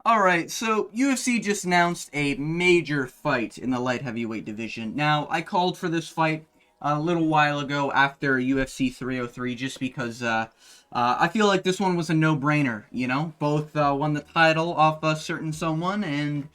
Alright, so UFC just announced a major fight in the light heavyweight division. Now, I called for this fight a little while ago after UFC 303 just because I feel like this one was a no-brainer, you know? Both won the title off a certain someone, and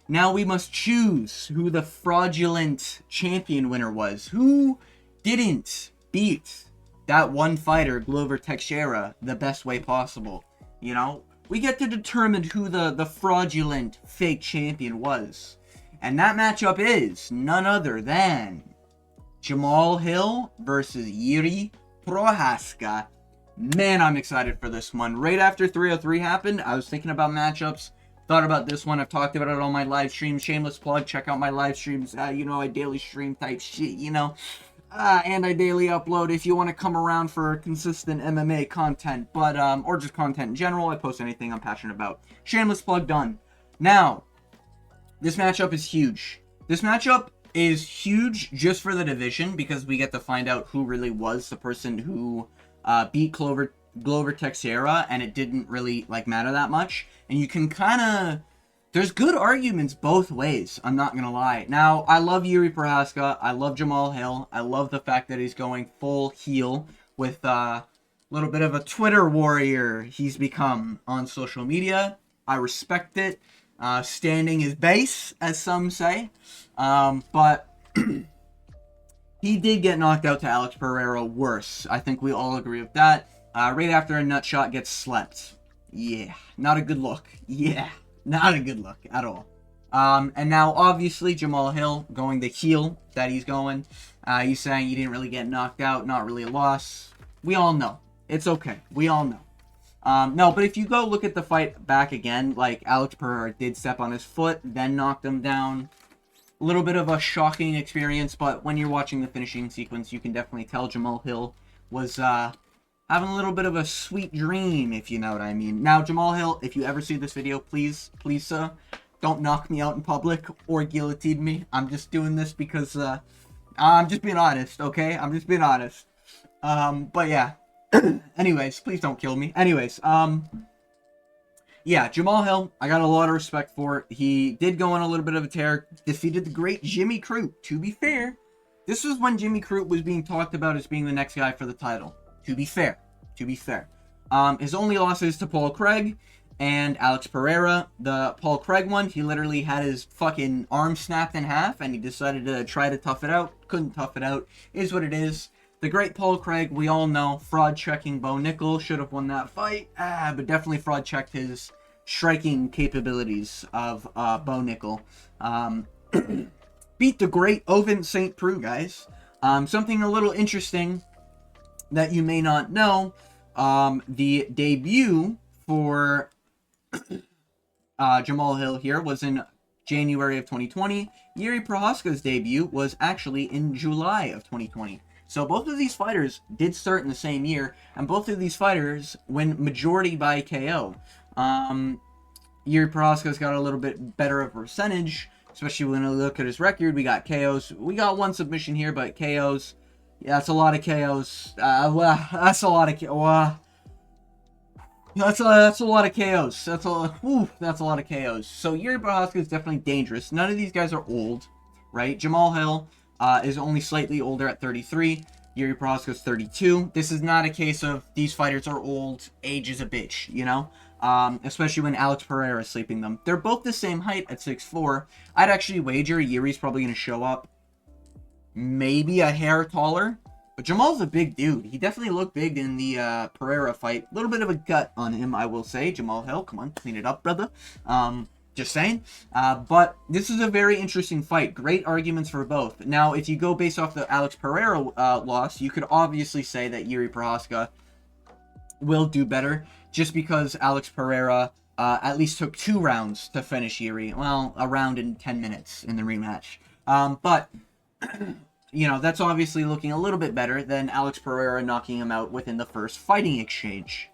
now we must choose who the fraudulent champion winner was. Who didn't beat that one fighter, Glover Teixeira, the best way possible, you know? We get to determine who the fraudulent fake champion was. And that matchup is none other than Jamal Hill versus Yuri Prohaska. Man, I'm excited for this one. Right after 303 happened, I was thinking about matchups. Thought about this one. I've talked about it on my live streams. Shameless plug. Check out my live streams. I daily stream type shit. And I daily upload if you want to come around for consistent MMA content, but or just content in general. I post anything I'm passionate about. Shameless plug done. Now, this matchup is huge. This matchup is huge just for the division because we get to find out who really was the person who beat Glover Teixeira, and it didn't really matter that much. And you can kind of there's good arguments both ways, I'm not gonna lie. Now, I love Yuri Prohaska, I love Jamal Hill, I love the fact that he's going full heel with a little bit of a Twitter warrior he's become on social media. I respect it. Standing his base, as some say. But he did get knocked out to Alex Pereira worse. I think we all agree with that. Right after a nut shot gets slept. Yeah, not a good look. Yeah. Not a good look at all. And now, obviously, Jamal Hill going the heel that he's going. He's saying he didn't really get knocked out, not really a loss. We all know. It's okay. We all know. No, but if you go look at the fight back again, Alex Pereira did step on his foot, then knocked him down. A little bit of a shocking experience, but when you're watching the finishing sequence, you can definitely tell Jamal Hill was having a little bit of a sweet dream, if you know what I mean. Now, Jamal Hill, if you ever see this video, please, sir, don't knock me out in public or guillotine me. I'm just doing this because I'm just being honest, okay? I'm just being honest. But yeah. Anyways, please don't kill me. Anyways, yeah, Jamal Hill, I got a lot of respect for. He did go on a little bit of a tear, defeated the great Jimmy Crute. To be fair, this was when Jimmy Crute was being talked about as being the next guy for the title. To be fair. His only losses to Paul Craig and Alex Pereira. The Paul Craig one, he literally had his fucking arm snapped in half, and he decided to try to tough it out. Couldn't tough it out. Is what it is. The great Paul Craig, we all know, fraud checking Bo Nickel, should have won that fight. But definitely fraud checked his striking capabilities of Bo Nickel. Beat the great Ovince St. Preux, guys. Something a little interesting that you may not know, the debut for Jamal Hill here was in January of 2020. Yuri Prohaska's debut was actually in July of 2020. So both of these fighters did start in the same year, and both of these fighters win majority by KO. Yuri Prohaska's got a little bit better of a percentage, especially when we look at his record. We got KOs. We got one submission here, but KOs. Yeah, that's a lot of KOs. That's a lot of that's a lot of KOs. That's a lot of KOs. So Yuri Prohaska is definitely dangerous. None of these guys are old, right? Jamal Hill is only slightly older at 33. Yuri Prohaska is 32. This is not a case of these fighters are old. Age is a bitch, you know? Especially when Alex Pereira is sleeping them. They're both the same height at 6'4". I'd actually wager Yuri's probably going to show up maybe a hair taller, but Jamal's a big dude. He definitely looked big in the Pereira fight. A little bit of a gut on him, I will say. Jamal Hill, come on, clean it up, brother. Just saying. But this is a very interesting fight. Great arguments for both. Now, if you go based off the Alex Pereira loss, you could obviously say that Yuri Prohaska will do better, just because Alex Pereira at least took 2 rounds to finish Yuri. Well, a round in 10 minutes in the rematch. But that's obviously looking a little bit better than Alex Pereira knocking him out within the first fighting exchange.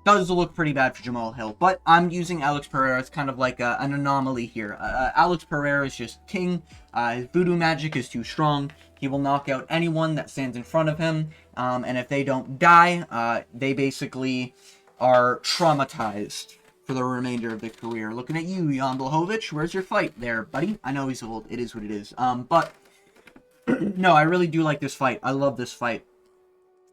Does look pretty bad for Jamal Hill, but I'm using Alex Pereira as kind of like an anomaly here. Alex Pereira is just king. His voodoo magic is too strong. He will knock out anyone that stands in front of him, and if they don't die, they basically are traumatized for the remainder of the career. Looking at you, Jan Blachowicz. Where's your fight there, buddy? I know he's old. It is what it is. But no, I really do like this fight. I love this fight.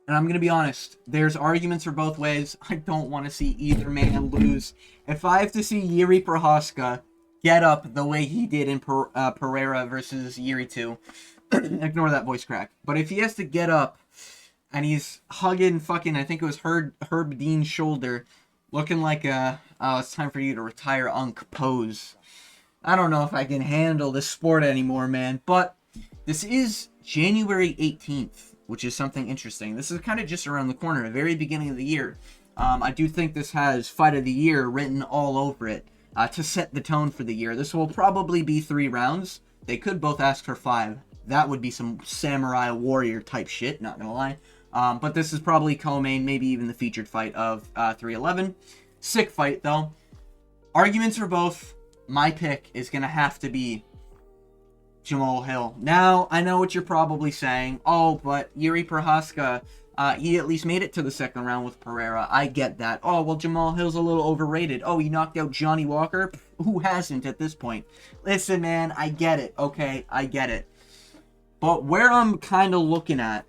And I'm going to be honest, there's arguments for both ways. I don't want to see either man lose. If I have to see Yuri Prohaska get up the way he did in Pereira versus Yuri 2, ignore that voice crack. But if he has to get up and he's hugging fucking, I think it was Herb Dean's shoulder, looking like a, oh, it's time for you to retire unk pose. I don't know if I can handle this sport anymore, man. But this is January 18th. Which is something interesting. This is kind of just around the corner, the very beginning of the year. I do think this has Fight of the Year written all over it to set the tone for the year. This will probably be 3 rounds. They could both ask for 5. That would be some samurai warrior type shit, not gonna lie. But this is probably co-main, maybe even the featured fight of 311. Sick fight, though. Arguments for both. My pick is gonna have to be Jamal Hill. Now, I know what you're probably saying. Oh, but Yuri Prohaska, he at least made it to the second round with Pereira. I get that. Oh, well, Jamal Hill's a little overrated. Oh, he knocked out Johnny Walker? Who hasn't at this point? Listen, man, I get it. Okay, I get it. But where I'm kind of looking at,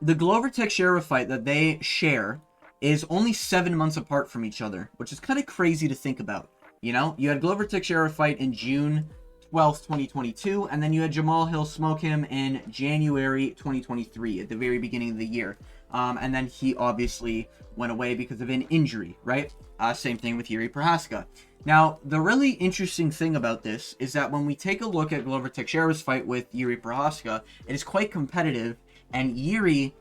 the Glover Teixeira fight that they share is only 7 months apart from each other, which is kind of crazy to think about. You know, you had Glover Teixeira fight in June 12th, 2022, and then you had Jamal Hill smoke him in January 2023 at the very beginning of the year. And then he obviously went away because of an injury, right? Same thing with Yuri Prohaska. Now, the really interesting thing about this is that when we take a look at Glover Teixeira's fight with Yuri Prohaska, it is quite competitive, and Yuri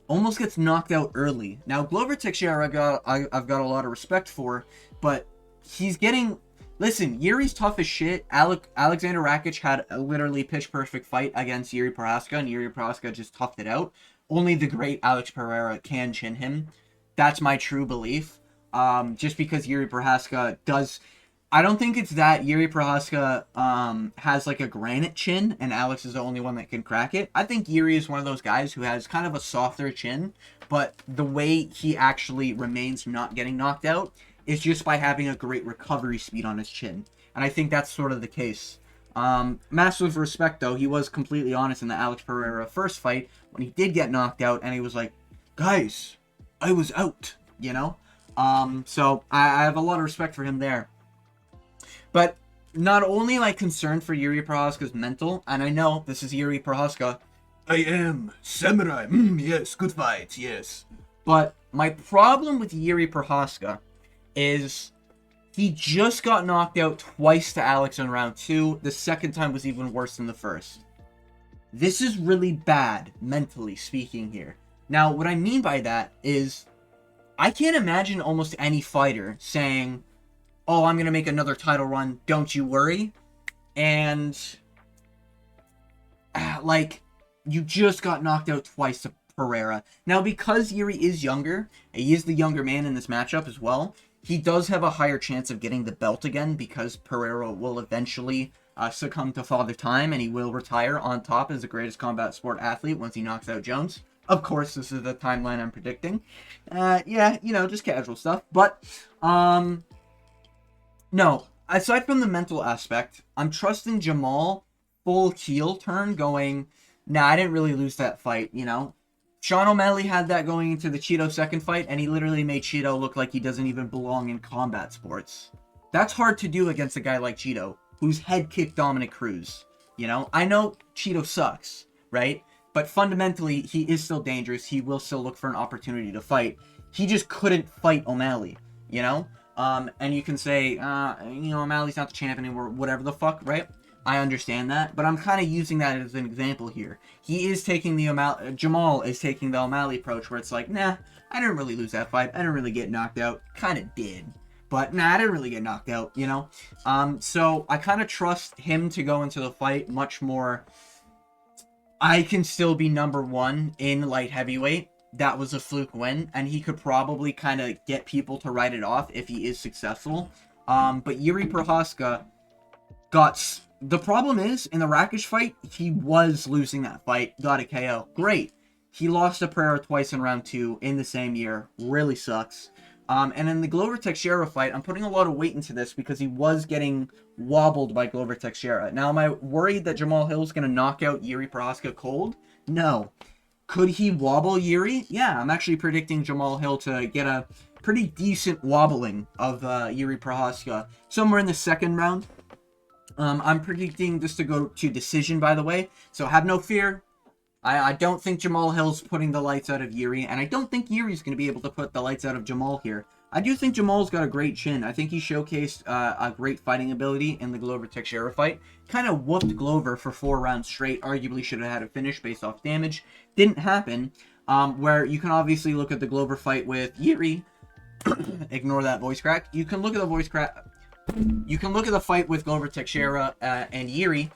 almost gets knocked out early. Now, Glover Teixeira I've got a lot of respect for, but he's getting... Listen, Yuri's tough as shit. Alexander Rakic had a literally pitch-perfect fight against Yuri Prohaska, and Yuri Prohaska just toughed it out. Only the great Alex Pereira can chin him. That's my true belief. Just because Yuri Prohaska does... I don't think it's that Yuri Prohaska has like a granite chin, and Alex is the only one that can crack it. I think Yuri is one of those guys who has kind of a softer chin, but the way he actually remains not getting knocked out is just by having a great recovery speed on his chin. And I think that's sort of the case. Massive respect, though. He was completely honest in the Alex Pereira first fight when he did get knocked out, and he was like, guys, I was out, you know? So I have a lot of respect for him there. But not only am I concerned for Yuri Prohaska's mental, and I know this is Yuri Prohaska. I am samurai. Yes, good fight, yes. But my problem with Yuri Prohaska is he just got knocked out twice to Alex in round 2. The second time was even worse than the first. This is really bad, mentally speaking here. Now, what I mean by that is I can't imagine almost any fighter saying, oh, I'm going to make another title run, don't you worry. And, like, you just got knocked out twice to Pereira. Now, because Yuri is younger, he is the younger man in this matchup as well, he does have a higher chance of getting the belt again because Pereira will eventually succumb to Father Time and he will retire on top as the greatest combat sport athlete once he knocks out Jones. Of course, this is the timeline I'm predicting. Yeah, you know, just casual stuff. But, no, aside from the mental aspect, I'm trusting Jamal full heel turn going, nah, I didn't really lose that fight, you know? Sean O'Malley had that going into the Cheeto second fight, and he literally made Cheeto look like he doesn't even belong in combat sports. That's hard to do against a guy like Cheeto, who's head kicked Dominic Cruz. You know, I know Cheeto sucks, right? But fundamentally, he is still dangerous. He will still look for an opportunity to fight. He just couldn't fight O'Malley, you know? And you can say, you know, O'Malley's not the champ anymore, whatever the fuck, right? I understand that, but I'm kind of using that as an example here. He is taking the Jamal is taking the O'Malley approach where it's like, nah, I didn't really lose that fight. I didn't really get knocked out. Kind of did. But nah, I didn't really get knocked out, you know? So I kind of trust him to go into the fight much more. I can still be number 1 in light heavyweight. That was a fluke win, and he could probably kind of get people to write it off if he is successful. But Yuri Prohaska got... The problem is, in the Rakic fight, he was losing that fight, got a KO. Great. He lost to Pereira twice in round 2 in the same year. Really sucks. And in the Glover Teixeira fight, I'm putting a lot of weight into this because he was getting wobbled by Glover Teixeira. Now, am I worried that Jamal Hill's going to knock out Yuri Prohaska cold? No. Could he wobble Yuri? Yeah, I'm actually predicting Jamal Hill to get a pretty decent wobbling of Yuri Prohaska somewhere in the second round. I'm predicting this to go to decision, by the way, so have no fear. I don't think Jamal Hill's putting the lights out of Yuri, and I don't think Yuri's going to be able to put the lights out of Jamal here. I do think Jamal's got a great chin. I think he showcased a great fighting ability in the Glover Teixeira fight. Kind of whooped Glover for 4 rounds straight. Arguably should have had a finish based off damage. Didn't happen. Where you can obviously look at the Glover fight with Yuri. Ignore that voice crack. You can look at the voice crack. You can look at the fight with Glover Teixeira and Yuri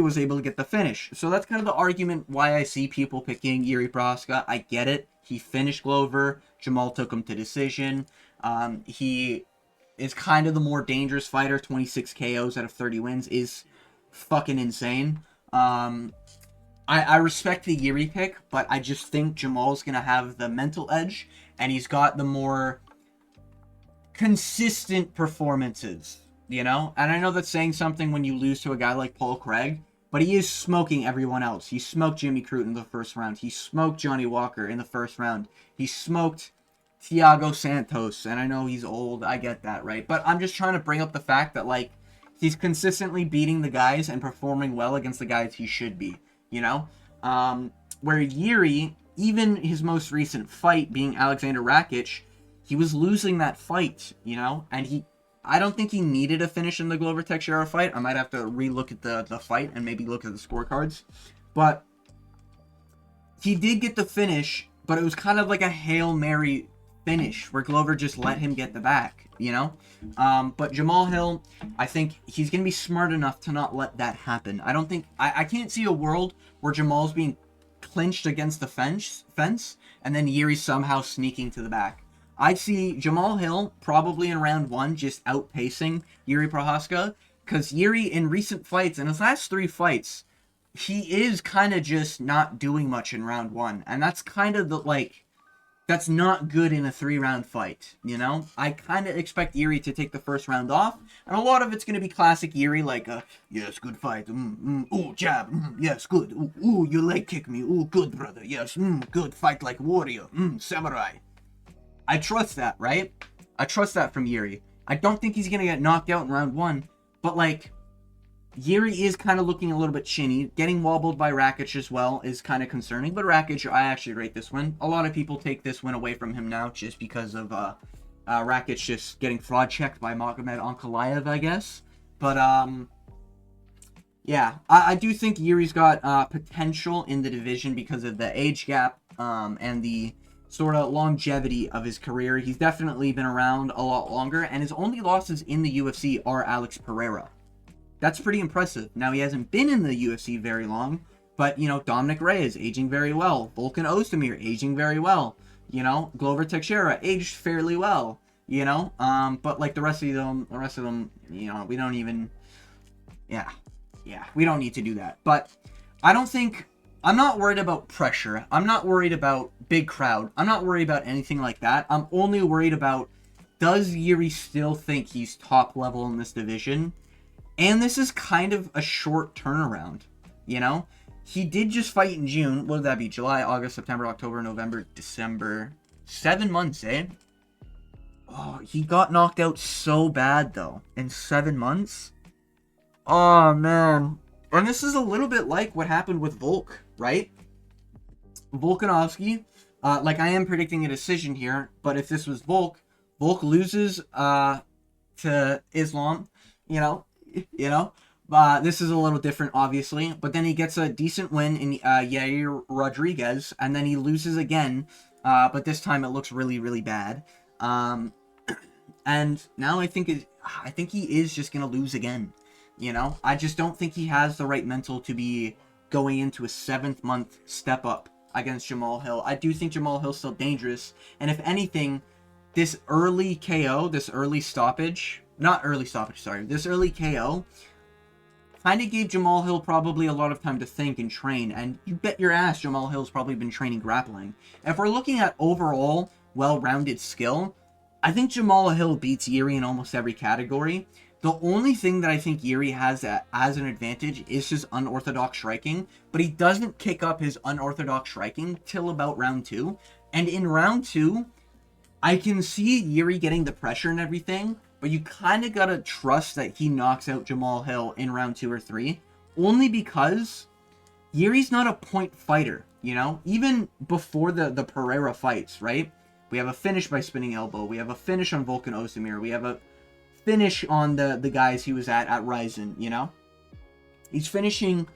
was able to get the finish. So that's kind of the argument why I see people picking Yuri Prohaska. I get it. He finished Glover. Jamal took him to decision. He is kind of the more dangerous fighter. 26 KOs out of 30 wins is fucking insane. I respect the Yuri pick, but I just think Jamal's going to have the mental edge, and he's got the more consistent performances, you know? And I know that's saying something when you lose to a guy like Paul Craig, but he is smoking everyone else. He smoked Jimmy Crute in the first round. He smoked Johnny Walker in the first round. He smoked Thiago Santos, and I know he's old. I get that, right? But I'm just trying to bring up the fact that, like, he's consistently beating the guys and performing well against the guys he should be, you know? Where Yuri, even his most recent fight being Alexander Rakic, he was losing that fight, you know? And I don't think he needed a finish in the Glover Teixeira fight. I might have to re-look at the fight and maybe look at the scorecards. But he did get the finish, but it was kind of like a Hail Mary finish where Glover just let him get the back, you know? But Jamal Hill, I think he's going to be smart enough to not let that happen. I can't see a world where Jamal's being clinched against the fence and then Yuri somehow sneaking to the back. I see Jamal Hill probably in round 1 just outpacing Yuri Prohaska, because Yuri in recent fights, in his last 3 fights, he is kind of just not doing much in round 1, and that's kind of that's not good in a 3-round fight, you know? I kind of expect Yuri to take the first round off, and a lot of it's going to be classic Yuri, like, yes, good fight, ooh, jab, yes, good, ooh, you leg kick me, ooh, good, brother, yes, good, fight like warrior, samurai. I trust that, right? I trust that from Yuri. I don't think he's going to get knocked out in round 1, but, like, Yuri is kind of looking a little bit chinny. Getting wobbled by Rakic as well is kind of concerning, but Rakic, I actually rate this win. A lot of people take this win away from him now just because of Rakic just getting fraud checked by Magomed Ankalaev, I guess. But, yeah, I do think Yuri's got potential in the division because of the age gap and the sort of longevity of his career. He's definitely been around a lot longer, and his only losses in the UFC are Alex Pereira. That's pretty impressive. Now, he hasn't been in the UFC very long, but, you know, Dominic Reyes aging very well. Volkan Ozdemir aging very well. You know, Glover Teixeira aged fairly well. You know, but like the rest of them, you know, we don't even, yeah, we don't need to do that. But I'm not worried about pressure. I'm not worried about big crowd. I'm not worried about anything like that. I'm only worried about, does Yuri still think he's top level in this division? And this is kind of a short turnaround, you know? He did just fight in June. What would that be? July, August, September, October, November, December. 7 months, eh? Oh, he got knocked out so bad, though. In 7 months? Oh, man. And this is a little bit like what happened with Volk, right? Volkanovski, like I am predicting a decision here, but if this was Volk loses to Islam, you know, this is a little different, obviously, but then he gets a decent win in Yair Rodriguez, and then he loses again, but this time it looks really, really bad. And now I think he is just gonna lose again. You know, I just don't think he has the right mental to be going into a 7th month step up against Jamal Hill. I do think Jamal Hill's still dangerous, and if anything, this early KO, this early KO kind of gave Jamal Hill probably a lot of time to think and train, and you bet your ass Jamal Hill's probably been training grappling. If we're looking at overall well-rounded skill, I think Jamal Hill beats Yuri in almost every category. The only thing that I think Yuri has as an advantage is his unorthodox striking, but he doesn't kick up his unorthodox striking till about round 2. And in round 2, I can see Yuri getting the pressure and everything, but you kind of gotta trust that he knocks out Jamal Hill in round 2 or 3, only because Yuri's not a point fighter, you know? Even before the Pereira fights, right? We have a finish by spinning elbow. We have a finish on Volkan Ozdemir. We have a finish on the guys he was at Ryzen, you know? He's finishing...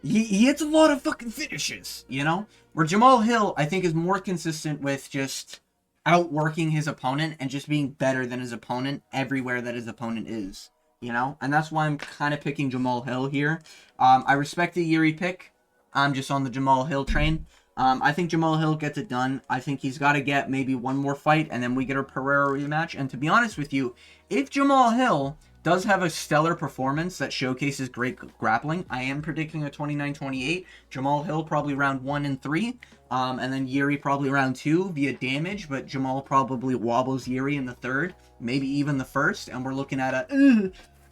He hits a lot of fucking finishes, you know? Where Jamal Hill, I think, is more consistent with just outworking his opponent and just being better than his opponent everywhere that his opponent is, you know? And that's why I'm kind of picking Jamal Hill here. I respect the Yuri pick. I'm just on the Jamal Hill train. I think Jamal Hill gets it done. I think he's got to get maybe one more fight, and then we get a Pereira rematch. And to be honest with you, if Jamal Hill does have a stellar performance that showcases great grappling, I am predicting a 29-28. Jamal Hill probably round 1 and 3. And then Yuri probably round 2 via damage, but Jamal probably wobbles Yuri in the 3rd, maybe even the 1st, and we're looking at a...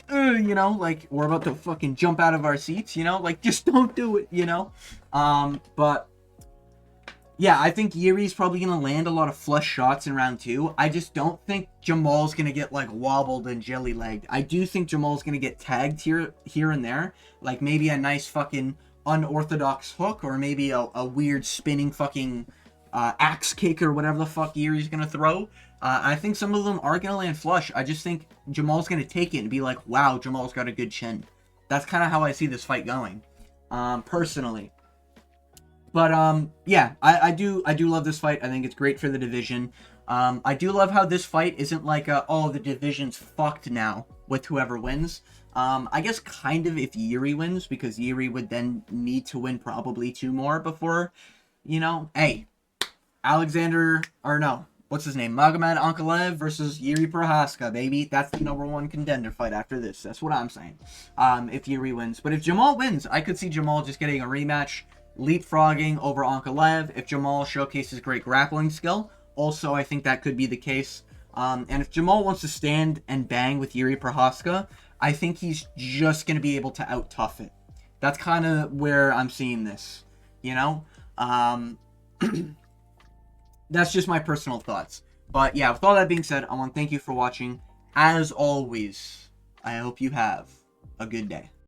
you know, like, we're about to fucking jump out of our seats, you know? Like, just don't do it, you know? But... yeah, I think Yuri's probably going to land a lot of flush shots in round 2. I just don't think Jamal's going to get, like, wobbled and jelly-legged. I do think Jamal's going to get tagged here and there. Like, maybe a nice fucking unorthodox hook, or maybe a weird spinning fucking axe kick or whatever the fuck Yuri's going to throw. I think some of them are going to land flush. I just think Jamal's going to take it and be like, wow, Jamal's got a good chin. That's kind of how I see this fight going, personally. But, yeah, I do love this fight. I think it's great for the division. I do love how this fight isn't like, oh, the division's fucked now with whoever wins. I guess kind of if Yuri wins, because Yuri would then need to win probably 2 more before, you know, hey, what's his name? Magomed Ankalaev versus Yuri Prohaska, baby. That's the #1 contender fight after this. That's what I'm saying. If Yuri wins. But if Jamal wins, I could see Jamal just getting a rematch, leapfrogging over Ankalaev. If Jamal showcases great grappling skill, also I think that could be the case. And if Jamal wants to stand and bang with Yuri Prohaska, I think he's just going to be able to out-tough it. That's kind of where I'm seeing this, you know? That's just my personal thoughts. But yeah, with all that being said, I want to thank you for watching. As always, I hope you have a good day.